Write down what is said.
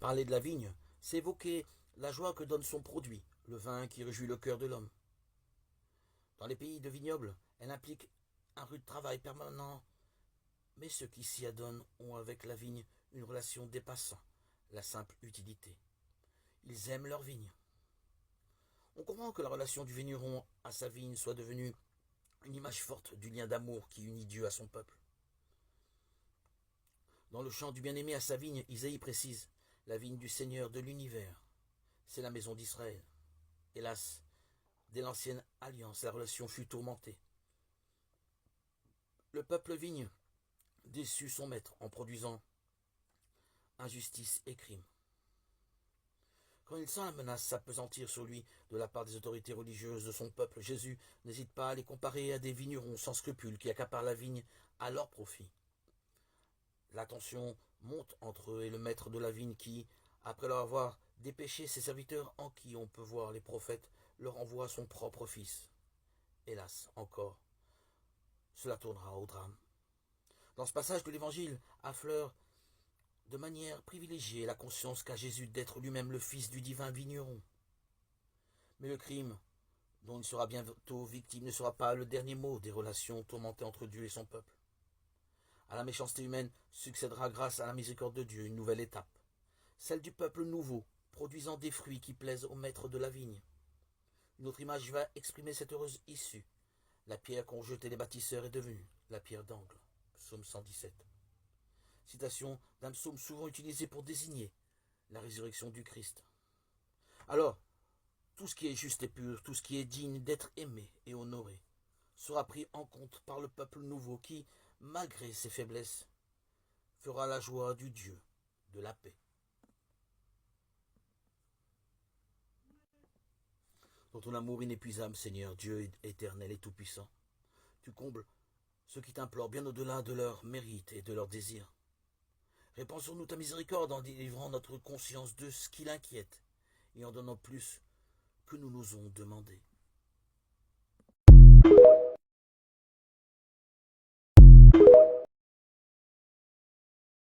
Parler de la vigne, c'est évoquer la joie que donne son produit, le vin qui réjouit le cœur de l'homme. Dans les pays de vignobles, elle implique un rude travail permanent, mais ceux qui s'y adonnent ont avec la vigne une relation dépassant la simple utilité. Ils aiment leur vigne. On comprend que la relation du vigneron à sa vigne soit devenue une image forte du lien d'amour qui unit Dieu à son peuple. Dans le chant du bien-aimé à sa vigne, Isaïe précise: la vigne du Seigneur de l'univers, c'est la maison d'Israël. Hélas, dès l'ancienne alliance, la relation fut tourmentée. Le peuple vigne déçut son maître en produisant injustice et crime. Quand il sent la menace s'appesantir sur lui de la part des autorités religieuses de son peuple, Jésus n'hésite pas à les comparer à des vignerons sans scrupules qui accaparent la vigne à leur profit. La tension monte entre eux et le maître de la vigne qui, après leur avoir dépêché ses serviteurs en qui on peut voir les prophètes, leur envoie son propre fils. Hélas, encore, cela tournera au drame. Dans ce passage de l'Évangile, affleure de manière privilégiée la conscience qu'a Jésus d'être lui-même le fils du divin vigneron. Mais le crime dont il sera bientôt victime ne sera pas le dernier mot des relations tourmentées entre Dieu et son peuple. À la méchanceté humaine succédera, grâce à la miséricorde de Dieu, une nouvelle étape, celle du peuple nouveau, produisant des fruits qui plaisent au maître de la vigne. Une autre image va exprimer cette heureuse issue. La pierre qu'ont jetée les bâtisseurs est devenue la pierre d'angle. Psaume 117. Citation d'un psaume souvent utilisé pour désigner la résurrection du Christ. Alors, tout ce qui est juste et pur, tout ce qui est digne d'être aimé et honoré, sera pris en compte par le peuple nouveau qui, malgré ses faiblesses, fera la joie du Dieu de la paix. Dans ton amour inépuisable, Seigneur, Dieu éternel et tout-puissant, tu combles ceux qui t'implorent bien au-delà de leurs mérites et de leurs désirs. Répands sur nous ta miséricorde en délivrant notre conscience de ce qui l'inquiète et en donnant plus que nous n'osons demander.